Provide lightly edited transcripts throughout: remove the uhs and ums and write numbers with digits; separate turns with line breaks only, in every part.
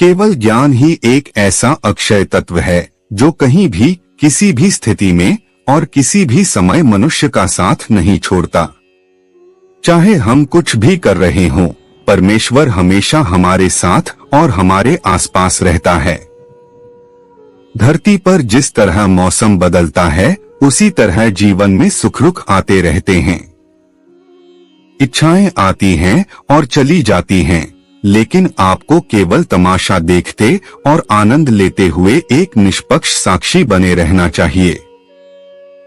केवल ज्ञान ही एक ऐसा अक्षय तत्व है जो कहीं भी, किसी भी स्थिति में और किसी भी समय मनुष्य का साथ नहीं छोड़ता। चाहे हम कुछ भी कर रहे हों, परमेश्वर हमेशा हमारे साथ और हमारे आसपास रहता है। धरती पर जिस तरह मौसम बदलता है, उसी तरह जीवन में सुख दुख आते रहते हैं। इच्छाएं आती हैं और चली जाती हैं, लेकिन आपको केवल तमाशा देखते और आनंद लेते हुए एक निष्पक्ष साक्षी बने रहना चाहिए।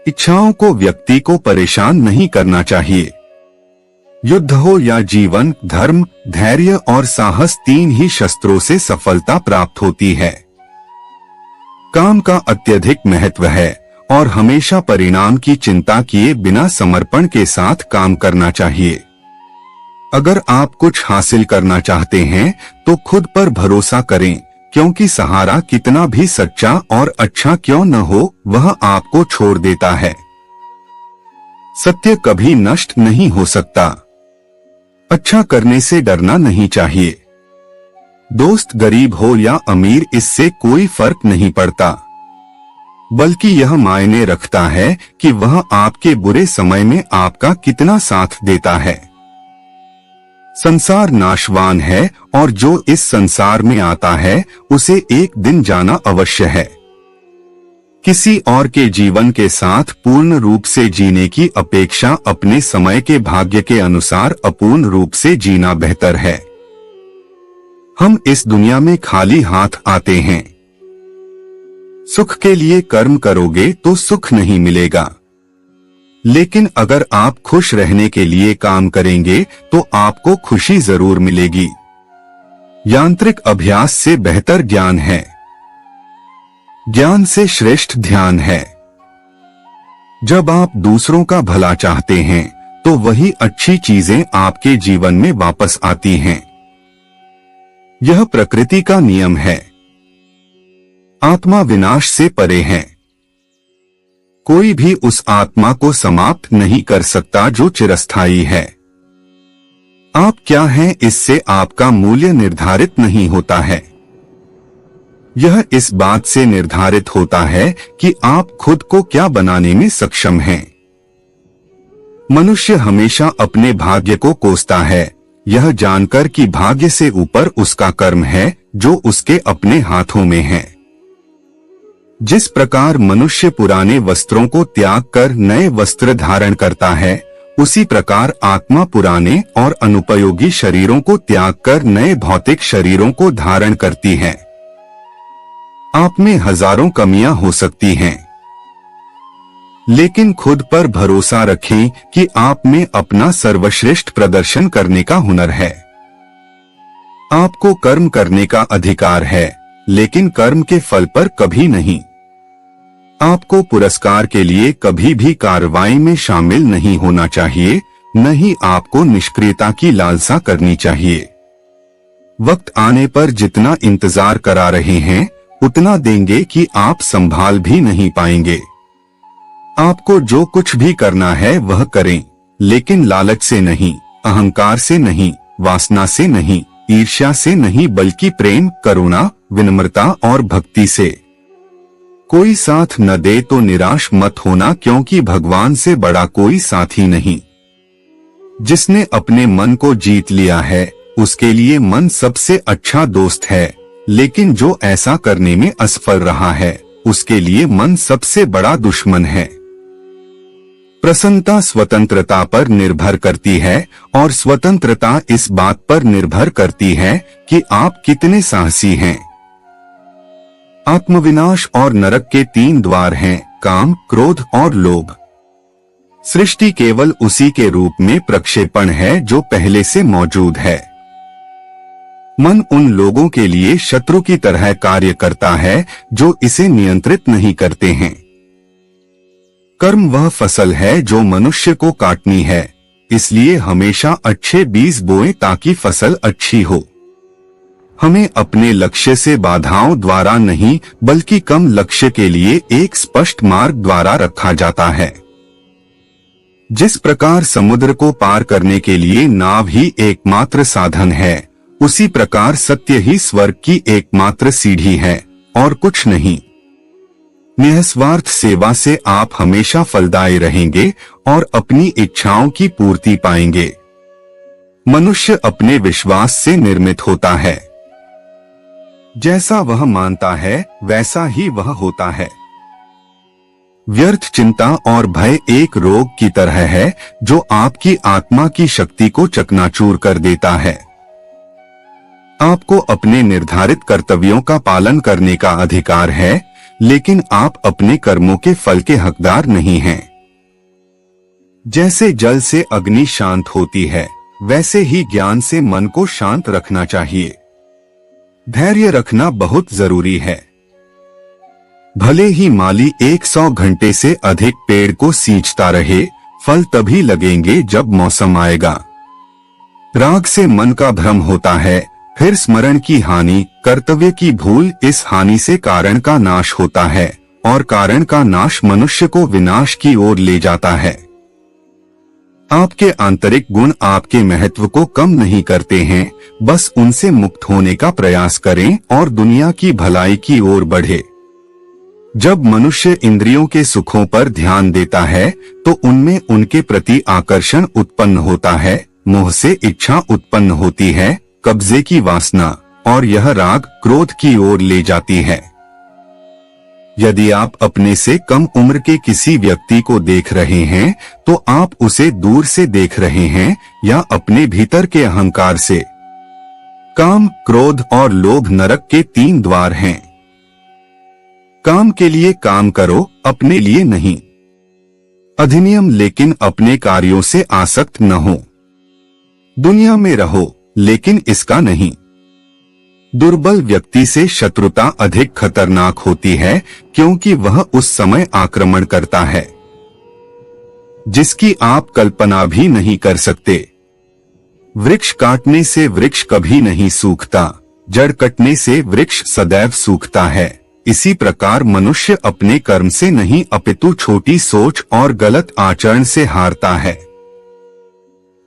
इच्छाओं को व्यक्ति को परेशान नहीं करना चाहिए। युद्ध हो या जीवन, धर्म, धैर्य और साहस, तीन ही शस्त्रों से सफलता प्राप्त होती है। काम का अत्यधिक महत्व है और हमेशा परिणाम की चिंता किए बिना समर्पण के साथ काम करना चाहिए। अगर आप कुछ हासिल करना चाहते हैं तो खुद पर भरोसा करें, क्योंकि सहारा कितना भी सच्चा और अच्छा क्यों न हो, वह आपको छोड़ देता है। सत्य कभी नष्ट नहीं हो सकता। अच्छा करने से डरना नहीं चाहिए। दोस्त गरीब हो या अमीर, इससे कोई फर्क नहीं पड़ता, बल्कि यह मायने रखता है कि वह आपके बुरे समय में आपका कितना साथ देता है। संसार नाशवान है और जो इस संसार में आता है उसे एक दिन जाना अवश्य है। किसी और के जीवन के साथ पूर्ण रूप से जीने की अपेक्षा अपने समय के भाग्य के अनुसार अपूर्ण रूप से जीना बेहतर है। हम इस दुनिया में खाली हाथ आते हैं। सुख के लिए कर्म करोगे तो सुख नहीं मिलेगा, लेकिन अगर आप खुश रहने के लिए काम करेंगे तो आपको खुशी जरूर मिलेगी। यांत्रिक अभ्यास से बेहतर ज्ञान है। ज्ञान से श्रेष्ठ ध्यान है। जब आप दूसरों का भला चाहते हैं तो वही अच्छी चीजें आपके जीवन में वापस आती हैं। यह प्रकृति का नियम है। आत्मा विनाश से परे है। कोई भी उस आत्मा को समाप्त नहीं कर सकता जो चिरस्थायी है। आप क्या हैं, इससे आपका मूल्य निर्धारित नहीं होता है। यह इस बात से निर्धारित होता है कि आप खुद को क्या बनाने में सक्षम हैं। मनुष्य हमेशा अपने भाग्य को कोसता है, यह जानकर कि भाग्य से ऊपर उसका कर्म है जो उसके अपने हाथों में है। जिस प्रकार मनुष्य पुराने वस्त्रों को त्याग कर नए वस्त्र धारण करता है, उसी प्रकार आत्मा पुराने और अनुपयोगी शरीरों को त्याग कर नए भौतिक शरीरों को धारण करती है। आप में हजारों कमियां हो सकती हैं, लेकिन खुद पर भरोसा रखें कि आप में अपना सर्वश्रेष्ठ प्रदर्शन करने का हुनर है। आपको कर्म करने का अधिकार है, लेकिन कर्म के फल पर कभी नहीं। आपको पुरस्कार के लिए कभी भी कार्रवाई में शामिल नहीं होना चाहिए, न ही आपको निष्क्रियता की लालसा करनी चाहिए। वक्त आने पर जितना इंतजार करा रहे हैं उतना देंगे कि आप संभाल भी नहीं पाएंगे। आपको जो कुछ भी करना है वह करें, लेकिन लालच से नहीं, अहंकार से नहीं, वासना से नहीं, ईर्ष्या से नहीं, बल्कि प्रेम, करुणा, विनम्रता और भक्ति से। कोई साथ न दे तो निराश मत होना, क्योंकि भगवान से बड़ा कोई साथी नहीं। जिसने अपने मन को जीत लिया है उसके लिए मन सबसे अच्छा दोस्त है, लेकिन जो ऐसा करने में असफल रहा है उसके लिए मन सबसे बड़ा दुश्मन है। प्रसन्नता स्वतंत्रता पर निर्भर करती है और स्वतंत्रता इस बात पर निर्भर करती है कि आप कितने साहसी हैं। आत्मविनाश और नरक के तीन द्वार हैं, काम, क्रोध और लोभ। सृष्टि केवल उसी के रूप में प्रक्षेपण है जो पहले से मौजूद है। मन उन लोगों के लिए शत्रु की तरह कार्य करता है जो इसे नियंत्रित नहीं करते हैं। कर्म वह फसल है जो मनुष्य को काटनी है, इसलिए हमेशा अच्छे बीज बोएं ताकि फसल अच्छी हो। हमें अपने लक्ष्य से बाधाओं द्वारा नहीं बल्कि कम लक्ष्य के लिए एक स्पष्ट मार्ग द्वारा रखा जाता है। जिस प्रकार समुद्र को पार करने के लिए नाव ही एकमात्र साधन है, उसी प्रकार सत्य ही स्वर्ग की एकमात्र सीढ़ी है और कुछ नहीं। निस्वार्थ सेवा से आप हमेशा फलदायी रहेंगे और अपनी इच्छाओं की पूर्ति पाएंगे। मनुष्य अपने विश्वास से निर्मित होता है। जैसा वह मानता है वैसा ही वह होता है। व्यर्थ चिंता और भय एक रोग की तरह है जो आपकी आत्मा की शक्ति को चकनाचूर कर देता है। आपको अपने निर्धारित कर्तव्यों का पालन करने का अधिकार है, लेकिन आप अपने कर्मों के फल के हकदार नहीं हैं। जैसे जल से अग्नि शांत होती है, वैसे ही ज्ञान से मन को शांत रखना चाहिए। धैर्य रखना बहुत जरूरी है। भले ही माली 100 घंटे से अधिक पेड़ को सींचता रहे, फल तभी लगेंगे जब मौसम आएगा। राग से मन का भ्रम होता है, फिर स्मरण की हानि, कर्तव्य की भूल, इस हानि से कारण का नाश होता है और कारण का नाश मनुष्य को विनाश की ओर ले जाता है। आपके आंतरिक गुण आपके महत्व को कम नहीं करते हैं, बस उनसे मुक्त होने का प्रयास करें और दुनिया की भलाई की ओर बढ़े। जब मनुष्य इंद्रियों के सुखों पर ध्यान देता है तो उनमें उनके प्रति आकर्षण उत्पन्न होता है, मोह से इच्छा उत्पन्न होती है, कब्जे की वासना, और यह राग क्रोध की ओर ले जाती है। यदि आप अपने से कम उम्र के किसी व्यक्ति को देख रहे हैं तो आप उसे दूर से देख रहे हैं या अपने भीतर के अहंकार से। काम, क्रोध और लोभ नरक के 3 द्वार हैं। काम के लिए काम करो, अपने लिए नहीं। अधिनियम, लेकिन अपने कार्यों से आसक्त न हो। दुनिया में रहो, लेकिन इसका नहीं। दुर्बल व्यक्ति से शत्रुता अधिक खतरनाक होती है क्योंकि वह उस समय आक्रमण करता है जिसकी आप कल्पना भी नहीं कर सकते। वृक्ष काटने से वृक्ष कभी नहीं सूखता, जड़ कटने से वृक्ष सदैव सूखता है। इसी प्रकार मनुष्य अपने कर्म से नहीं अपितु छोटी सोच और गलत आचरण से हारता है।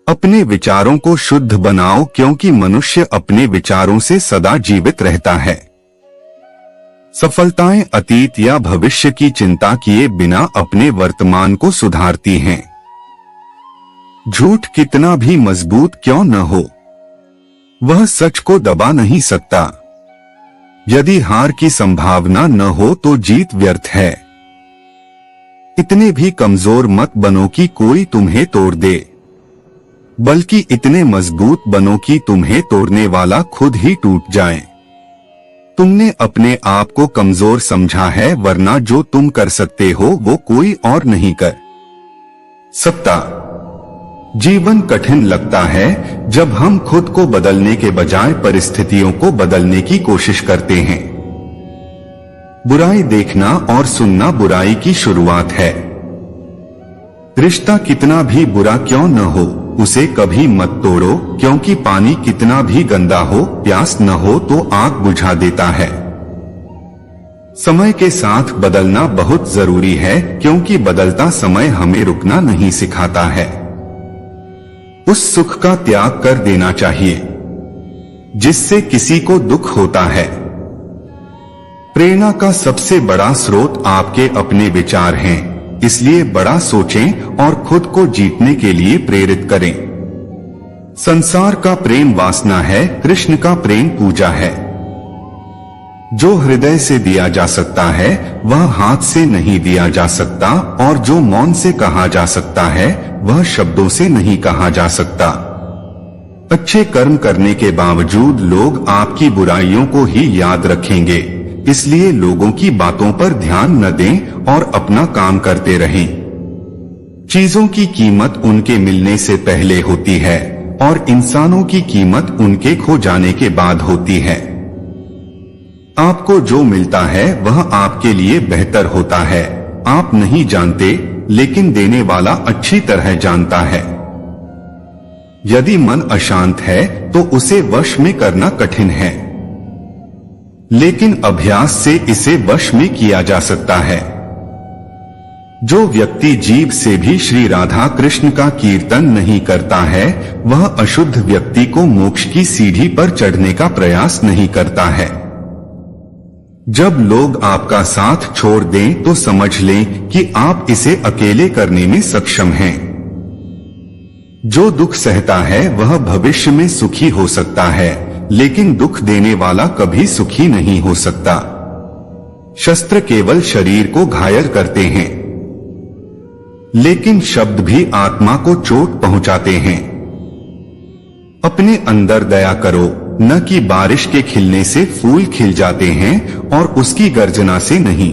अपने विचारों को शुद्ध बनाओ क्योंकि मनुष्य अपने विचारों से सदा जीवित रहता है। सफलताएं अतीत या भविष्य की चिंता किए बिना अपने वर्तमान को सुधारती हैं। झूठ कितना भी मजबूत क्यों न हो, वह सच को दबा नहीं सकता। यदि हार की संभावना न हो तो जीत व्यर्थ है। इतने भी कमजोर मत बनो कि कोई तुम्हें तोड़ दे, बल्कि इतने मजबूत बनो कि तुम्हें तोड़ने वाला खुद ही टूट जाए। तुमने अपने आप को कमजोर समझा है, वरना जो तुम कर सकते हो वो कोई और नहीं कर सकता। जीवन कठिन लगता है जब हम खुद को बदलने के बजाय परिस्थितियों को बदलने की कोशिश करते हैं। बुराई देखना और सुनना बुराई की शुरुआत है। रिश्ता कितना भी बुरा क्यों न हो, उसे कभी मत तोड़ो क्योंकि पानी कितना भी गंदा हो, प्यास न हो तो आग बुझा देता है। समय के साथ बदलना बहुत जरूरी है क्योंकि बदलता समय हमें रुकना नहीं सिखाता है। उस सुख का त्याग कर देना चाहिए जिससे किसी को दुख होता है। प्रेरणा का सबसे बड़ा स्रोत आपके अपने विचार हैं, इसलिए बड़ा सोचें और खुद को जीतने के लिए प्रेरित करें। संसार का प्रेम वासना है, कृष्ण का प्रेम पूजा है। जो हृदय से दिया जा सकता है वह हाथ से नहीं दिया जा सकता, और जो मौन से कहा जा सकता है वह शब्दों से नहीं कहा जा सकता। अच्छे कर्म करने के बावजूद लोग आपकी बुराइयों को ही याद रखेंगे, इसलिए लोगों की बातों पर ध्यान न दें और अपना काम करते रहें। चीजों की कीमत उनके मिलने से पहले होती है और इंसानों की कीमत उनके खो जाने के बाद होती है। आपको जो मिलता है वह आपके लिए बेहतर होता है। आप नहीं जानते, लेकिन देने वाला अच्छी तरह जानता है। यदि मन अशांत है तो उसे वश में करना कठिन है, लेकिन अभ्यास से इसे वश में किया जा सकता है। जो व्यक्ति जीभ से भी श्री राधा कृष्ण का कीर्तन नहीं करता है, वह अशुद्ध व्यक्ति को मोक्ष की सीढ़ी पर चढ़ने का प्रयास नहीं करता है। जब लोग आपका साथ छोड़ दें तो समझ लें कि आप इसे अकेले करने में सक्षम हैं। जो दुख सहता है वह भविष्य में सुखी हो सकता है, लेकिन दुख देने वाला कभी सुखी नहीं हो सकता। शस्त्र केवल शरीर को घायल करते हैं, लेकिन शब्द भी आत्मा को चोट पहुंचाते हैं। अपने अंदर दया करो, न कि बारिश के खिलने से फूल खिल जाते हैं और उसकी गर्जना से नहीं।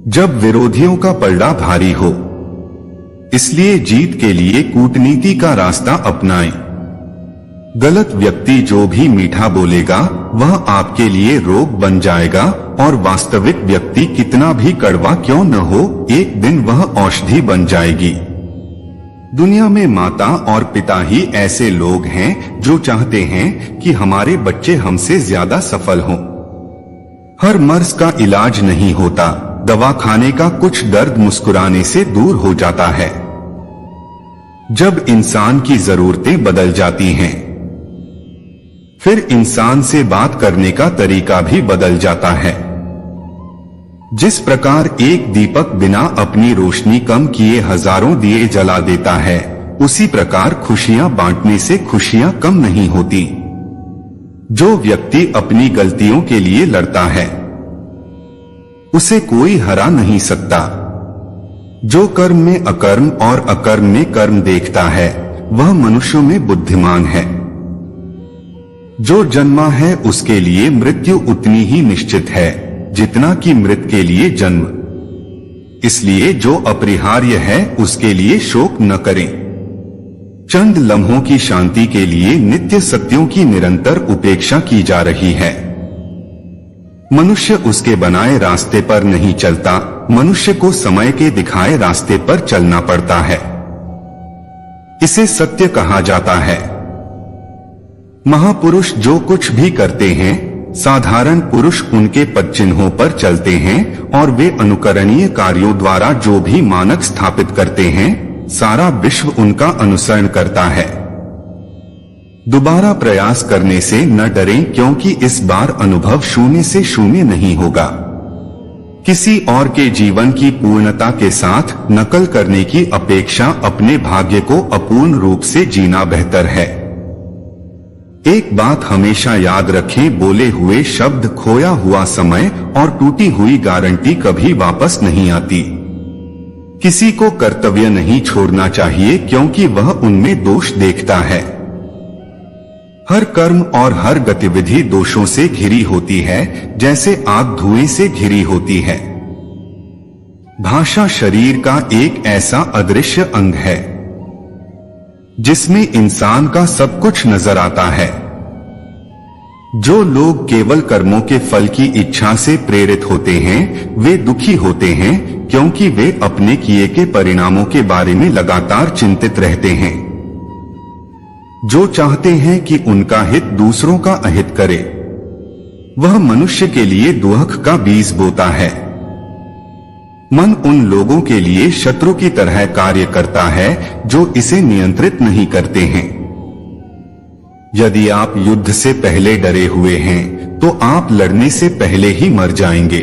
जब विरोधियों का पलड़ा भारी हो, इसलिए जीत के लिए कूटनीति का रास्ता अपनाएं। गलत व्यक्ति जो भी मीठा बोलेगा वह आपके लिए रोग बन जाएगा, और वास्तविक व्यक्ति कितना भी कड़वा क्यों न हो, एक दिन वह औषधि बन जाएगी। दुनिया में माता और पिता ही ऐसे लोग हैं जो चाहते हैं कि हमारे बच्चे हमसे ज्यादा सफल हों। हर मर्ज का इलाज नहीं होता, दवा खाने का कुछ दर्द मुस्कुराने से दूर हो जाता है। जब इंसान की जरूरतें बदल जाती हैं, फिर इंसान से बात करने का तरीका भी बदल जाता है। जिस प्रकार एक दीपक बिना अपनी रोशनी कम किए हजारों दिए जला देता है, उसी प्रकार खुशियां बांटने से खुशियां कम नहीं होती। जो व्यक्ति अपनी गलतियों के लिए लड़ता है, उसे कोई हरा नहीं सकता। जो कर्म में अकर्म और अकर्म में कर्म देखता है, वह मनुष्यों में बुद्धिमान है। जो जन्मा है उसके लिए मृत्यु उतनी ही निश्चित है जितना कि मृत के लिए जन्म। इसलिए जो अपरिहार्य है उसके लिए शोक न करें। चंद लम्हों की शांति के लिए नित्य सत्यों की निरंतर उपेक्षा की जा रही है। मनुष्य उसके बनाए रास्ते पर नहीं चलता, मनुष्य को समय के दिखाए रास्ते पर चलना पड़ता है। इसे सत्य कहा जाता है। महापुरुष जो कुछ भी करते हैं, साधारण पुरुष उनके पदचिन्हों पर चलते हैं, और वे अनुकरणीय कार्यों द्वारा जो भी मानक स्थापित करते हैं, सारा विश्व उनका अनुसरण करता है। दोबारा प्रयास करने से न डरें, क्योंकि इस बार अनुभव शून्य से शून्य नहीं होगा। किसी और के जीवन की पूर्णता के साथ नकल करने की अपेक्षा अपने भाग्य को अपूर्ण रूप से जीना बेहतर है। एक बात हमेशा याद रखें, बोले हुए शब्द, खोया हुआ समय और टूटी हुई गारंटी कभी वापस नहीं आती। किसी को कर्तव्य नहीं छोड़ना चाहिए, क्योंकि वह उनमें दोष देखता है। हर कर्म और हर गतिविधि दोषों से घिरी होती है, जैसे आग धुएं से घिरी होती है। भाषा शरीर का एक ऐसा अदृश्य अंग है जिसमें इंसान का सब कुछ नजर आता है। जो लोग केवल कर्मों के फल की इच्छा से प्रेरित होते हैं, वे दुखी होते हैं, क्योंकि वे अपने किए के परिणामों के बारे में लगातार चिंतित रहते हैं। जो चाहते हैं कि उनका हित दूसरों का अहित करे, वह मनुष्य के लिए दुख का बीज बोता है। मन उन लोगों के लिए शत्रु की तरह कार्य करता है जो इसे नियंत्रित नहीं करते हैं। यदि आप युद्ध से पहले डरे हुए हैं, तो आप लड़ने से पहले ही मर जाएंगे।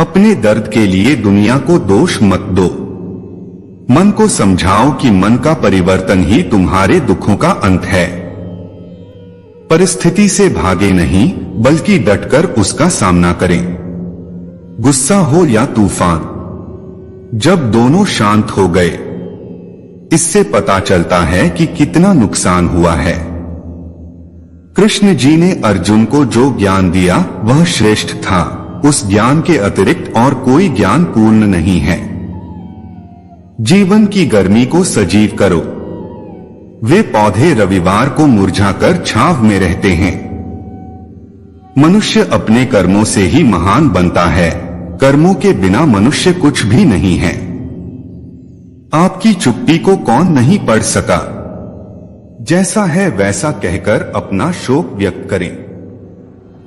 अपने दर्द के लिए दुनिया को दोष मत दो। मन को समझाओ कि मन का परिवर्तन ही तुम्हारे दुखों का अंत है। परिस्थिति से भागे नहीं, बल्कि डटकर उसका सामना करें। गुस्सा हो या तूफान, जब दोनों शांत हो गए, इससे पता चलता है कि कितना नुकसान हुआ है। कृष्ण जी ने अर्जुन को जो ज्ञान दिया वह श्रेष्ठ था। उस ज्ञान के अतिरिक्त और कोई ज्ञान पूर्ण नहीं है। जीवन की गर्मी को सजीव करो। वे पौधे रविवार को मुरझाकर छांव में रहते हैं। मनुष्य अपने कर्मों से ही महान बनता है। कर्मों के बिना मनुष्य कुछ भी नहीं है। आपकी चुप्पी को कौन नहीं पढ़ सका। जैसा है वैसा कहकर अपना शोक व्यक्त करें।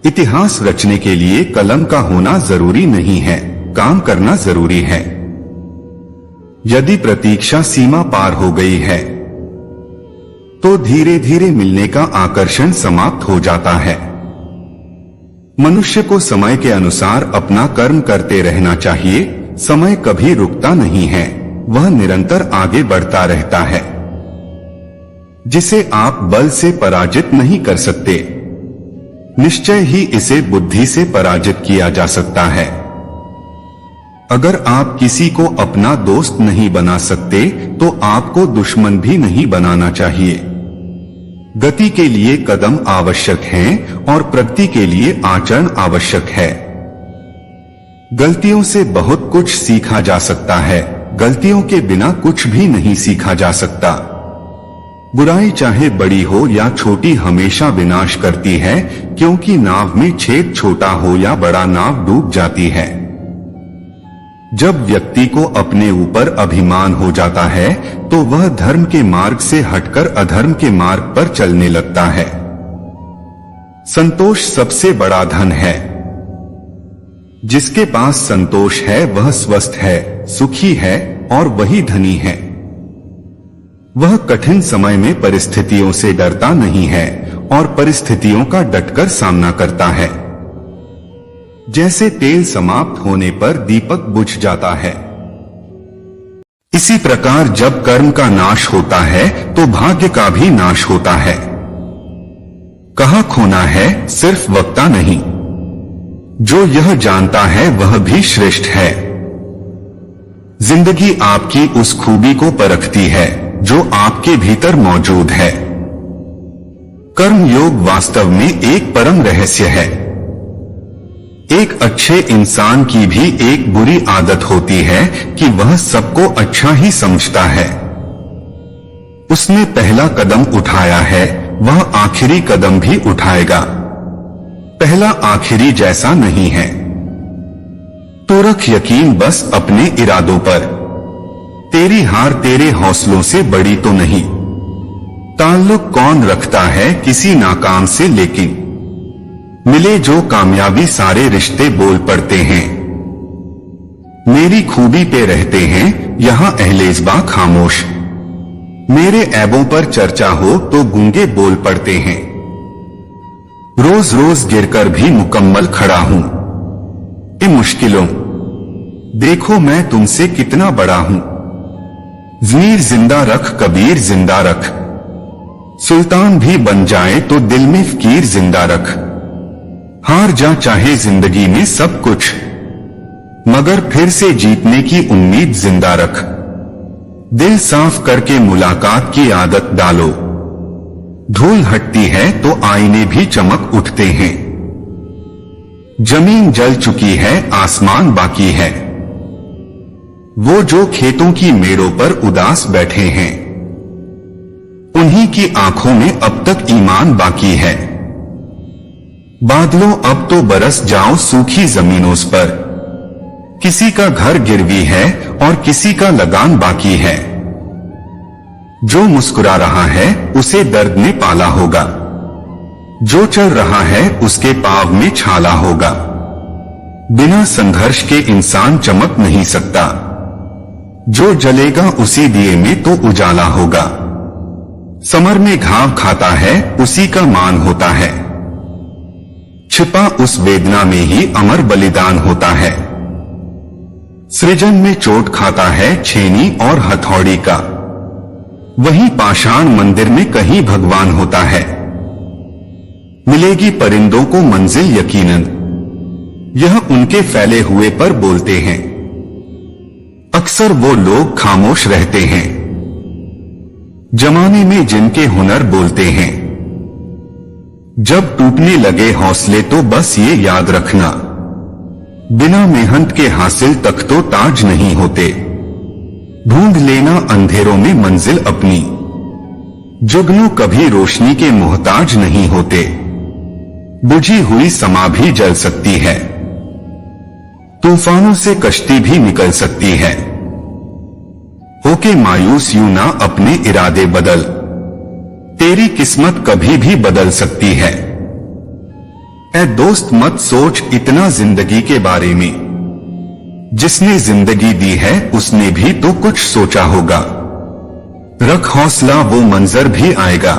इतिहास रचने के लिए कलम का होना जरूरी नहीं है, काम करना जरूरी है। यदि प्रतीक्षा सीमा पार हो गई है तो धीरे धीरे मिलने का आकर्षण समाप्त हो जाता है। मनुष्य को समय के अनुसार अपना कर्म करते रहना चाहिए। समय कभी रुकता नहीं है, वह निरंतर आगे बढ़ता रहता है, जिसे आप बल से पराजित नहीं कर सकते। निश्चय ही इसे बुद्धि से पराजित किया जा सकता है। अगर आप किसी को अपना दोस्त नहीं बना सकते तो आपको दुश्मन भी नहीं बनाना चाहिए। गति के लिए कदम आवश्यक हैं और प्रगति के लिए आचरण आवश्यक है। गलतियों से बहुत कुछ सीखा जा सकता है, गलतियों के बिना कुछ भी नहीं सीखा जा सकता। बुराई चाहे बड़ी हो या छोटी हमेशा विनाश करती है, क्योंकि नाव में छेद छोटा हो या बड़ा नाव डूब जाती है। जब व्यक्ति को अपने ऊपर अभिमान हो जाता है तो वह धर्म के मार्ग से हटकर अधर्म के मार्ग पर चलने लगता है। संतोष सबसे बड़ा धन है। जिसके पास संतोष है वह स्वस्थ है, सुखी है और वही धनी है। वह कठिन समय में परिस्थितियों से डरता नहीं है और परिस्थितियों का डटकर सामना करता है। जैसे तेल समाप्त होने पर दीपक बुझ जाता है, इसी प्रकार जब कर्म का नाश होता है तो भाग्य का भी नाश होता है। कहाँ खोना है सिर्फ वक्ता नहीं, जो यह जानता है वह भी श्रेष्ठ है। जिंदगी आपकी उस खूबी को परखती है जो आपके भीतर मौजूद है। कर्म योग वास्तव में एक परम रहस्य है। एक अच्छे इंसान की भी एक बुरी आदत होती है कि वह सबको अच्छा ही समझता है। उसने पहला कदम उठाया है, वह आखिरी कदम भी उठाएगा। पहला आखिरी जैसा नहीं है। तो रख यकीन बस अपने इरादों पर। तेरी हार तेरे हौसलों से बड़ी तो नहीं। ताल्लुक कौन रखता है किसी नाकाम से, लेकिन मिले जो कामयाबी सारे रिश्ते बोल पड़ते हैं। मेरी खूबी पे रहते हैं यहाँ अहलेज़बा खामोश। मेरे ऐबों पर चर्चा हो तो गूंगे बोल पड़ते हैं। रोज रोज गिरकर भी मुकम्मल खड़ा हूं। इन मुश्किलों देखो मैं तुमसे कितना बड़ा हूं। ज़मीर जिंदा रख, कबीर जिंदा रख। सुल्तान भी बन जाए तो दिल में फकीर जिंदा रख। हार जा चाहे जिंदगी में सब कुछ, मगर फिर से जीतने की उम्मीद जिंदा रख। दिल साफ करके मुलाकात की आदत डालो। धूल हटती है तो आईने भी चमक उठते हैं। जमीन जल चुकी है, आसमान बाकी है। वो जो खेतों की मेड़ों पर उदास बैठे हैं, उन्हीं की आंखों में अब तक ईमान बाकी है। बादलों अब तो बरस जाओ सूखी जमीनों पर। किसी का घर गिरवी है और किसी का लगान बाकी है। जो मुस्कुरा रहा है उसे दर्द ने पाला होगा। जो चल रहा है उसके पांव में छाला होगा। बिना संघर्ष के इंसान चमक नहीं सकता। जो जलेगा उसी दिए में तो उजाला होगा। समर में घाव खाता है उसी का मान होता है। छिपा उस वेदना में ही अमर बलिदान होता है। सृजन में चोट खाता है छेनी और हथौड़ी का। वही पाषाण मंदिर में कहीं भगवान होता है। मिलेगी परिंदों को मंजिल यकीनन, यह उनके फैले हुए पर बोलते हैं। अक्सर वो लोग खामोश रहते हैं जमाने में जिनके हुनर बोलते हैं। जब टूटने लगे हौसले तो बस ये याद रखना, बिना मेहनत के हासिल तक तो ताज नहीं होते। ढूंढ लेना अंधेरों में मंजिल अपनी, जुगनू कभी रोशनी के मोहताज नहीं होते। बुझी हुई समा भी जल सकती है, तूफानों से कश्ती भी निकल सकती है। होके मायूस यूं ना अपने इरादे बदल, तेरी किस्मत कभी भी बदल सकती है। ऐ दोस्त मत सोच इतना जिंदगी के बारे में, जिसने जिंदगी दी है उसने भी तो कुछ सोचा होगा। रख हौसला, वो मंजर भी आएगा।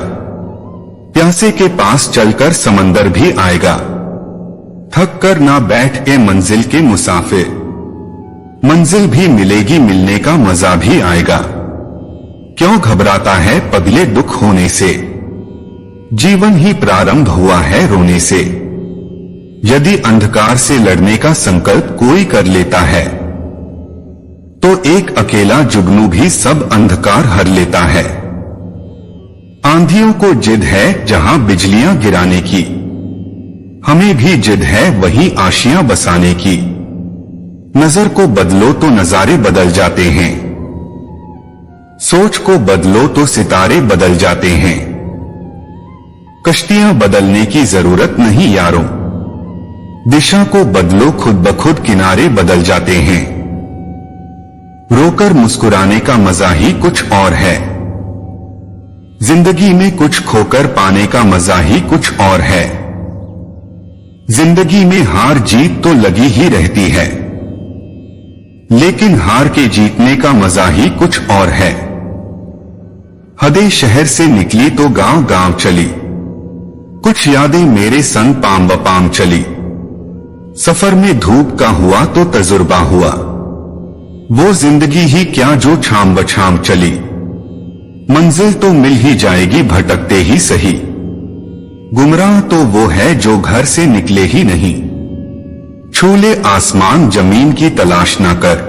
प्यासे के पास चलकर समंदर भी आएगा। थक कर ना बैठ ए मंजिल के मुसाफिर, मंजिल भी मिलेगी, मिलने का मजा भी आएगा। क्यों घबराता है पगले दुख होने से, जीवन ही प्रारंभ हुआ है रोने से। यदि अंधकार से लड़ने का संकल्प कोई कर लेता है, तो एक अकेला जुगनू भी सब अंधकार हर लेता है। आंधियों को जिद है जहां बिजलियां गिराने की, हमें भी जिद है वही आशियां बसाने की। नजर को बदलो तो नजारे बदल जाते हैं, सोच को बदलो तो सितारे बदल जाते हैं। कश्तियां बदलने की जरूरत नहीं यारों, दिशा को बदलो खुद ब खुद किनारे बदल जाते हैं। रोकर मुस्कुराने का मजा ही कुछ और है, जिंदगी में कुछ खोकर पाने का मजा ही कुछ और है। जिंदगी में हार जीत तो लगी ही रहती है, लेकिन हार के जीतने का मजा ही कुछ और है। हदे शहर से निकली तो गांव गांव चली, कुछ यादें मेरे संग पाम ब पाम चली। सफर में धूप का हुआ तो तजुर्बा हुआ, वो जिंदगी ही क्या जो छाम ब छाम चली। मंजिल तो मिल ही जाएगी भटकते ही सही, गुमराह तो वो है जो घर से निकले ही नहीं। छू ले आसमान जमीन की तलाश ना कर,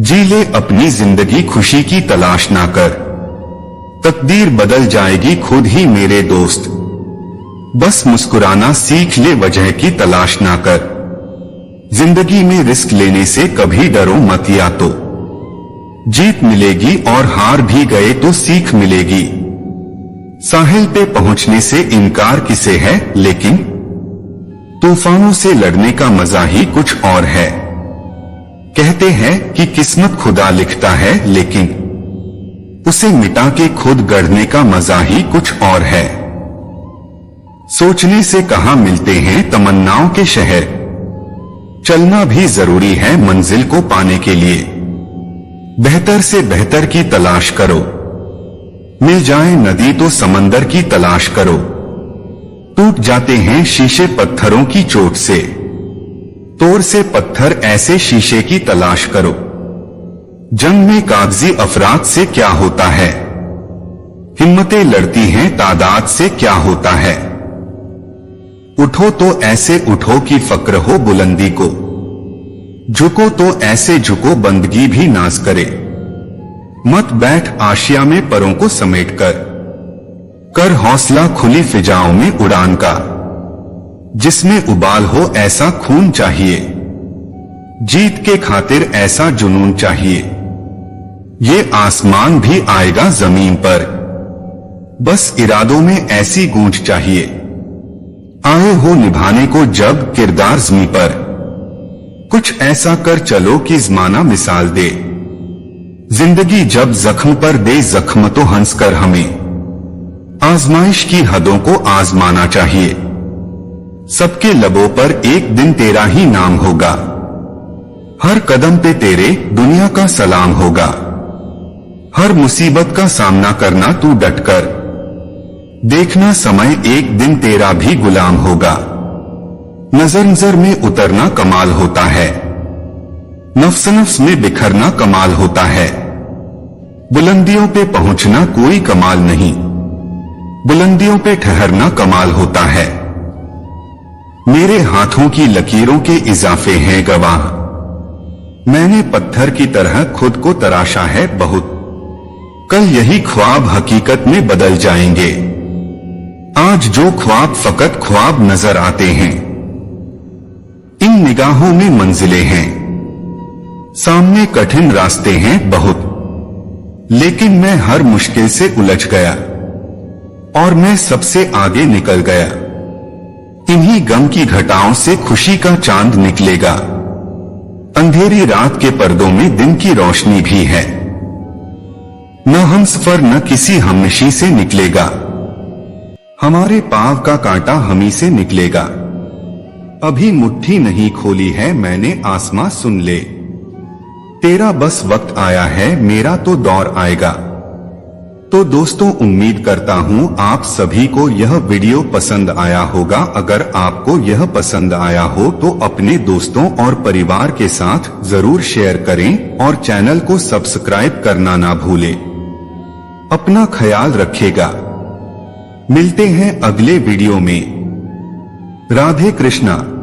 जी ले अपनी जिंदगी खुशी की तलाश ना कर। तकदीर बदल जाएगी खुद ही मेरे दोस्त, बस मुस्कुराना सीख ले वजह की तलाश ना कर। जिंदगी में रिस्क लेने से कभी डरो मत, या तो जीत मिलेगी और हार भी गए तो सीख मिलेगी। साहिल पे पहुंचने से इनकार किसे है, लेकिन तूफानों से लड़ने का मजा ही कुछ और है। कहते हैं कि किस्मत खुदा लिखता है, लेकिन उसे मिटा के खुद गढ़ने का मजा ही कुछ और है। सोचने से कहां मिलते हैं तमन्नाओं के शहर, चलना भी जरूरी है मंजिल को पाने के लिए। बेहतर से बेहतर की तलाश करो, मिल जाए नदी तो समंदर की तलाश करो। टूट जाते हैं शीशे पत्थरों की चोट से, तोड़ से पत्थर ऐसे शीशे की तलाश करो। जंग में कागजी अफराद से क्या होता है, हिम्मतें लड़ती हैं तादाद से क्या होता है। उठो तो ऐसे उठो कि फक्र हो बुलंदी को, झुको तो ऐसे झुको बंदगी भी नाज करे। मत बैठ आशिया में परों को समेट कर हौसला खुली फिजाओं में उड़ान का। जिसमें उबाल हो ऐसा खून चाहिए, जीत के खातिर ऐसा जुनून चाहिए। ये आसमान भी आएगा जमीन पर, बस इरादों में ऐसी गूंज चाहिए। आए हो निभाने को जब किरदार ज़मीं पर, कुछ ऐसा कर चलो कि ज़माना मिसाल दे। जिंदगी जब जख्म पर दे जख्म तो हंस कर हमें आजमाइश की हदों को आजमाना चाहिए। सबके लबों पर एक दिन तेरा ही नाम होगा, हर कदम पे तेरे दुनिया का सलाम होगा। हर मुसीबत का सामना करना तू डटकर, देखना समय एक दिन तेरा भी गुलाम होगा। नजर नजर में उतरना कमाल होता है, नफ्स नफ्स में बिखरना कमाल होता है। बुलंदियों पे पहुंचना कोई कमाल नहीं, बुलंदियों पे ठहरना कमाल होता है। मेरे हाथों की लकीरों के इजाफे हैं गवाह, मैंने पत्थर की तरह खुद को तराशा है बहुत। कल यही ख्वाब हकीकत में बदल जाएंगे, आज जो ख्वाब फकत ख्वाब नजर आते हैं। इन निगाहों में मंजिलें हैं, सामने कठिन रास्ते हैं बहुत, लेकिन मैं हर मुश्किल से उलझ गया और मैं सबसे आगे निकल गया। इन्हीं गम की घटाओं से खुशी का चांद निकलेगा, अंधेरी रात के पर्दों में दिन की रोशनी भी है। न हम सफर न किसी हमनशी से निकलेगा, हमारे पांव का कांटा हमी से निकलेगा। अभी मुट्ठी नहीं खोली है मैंने, आसमां सुन ले। तेरा बस वक्त आया है, मेरा तो दौर आएगा। तो दोस्तों, उम्मीद करता हूं आप सभी को यह वीडियो पसंद आया होगा। अगर आपको यह पसंद आया हो तो अपने दोस्तों और परिवार के साथ जरूर शेयर करें और चैनल को सब्सक्राइब करना ना भूलें। अपना ख्याल रखिएगा। मिलते हैं अगले वीडियो में। राधे कृष्णा।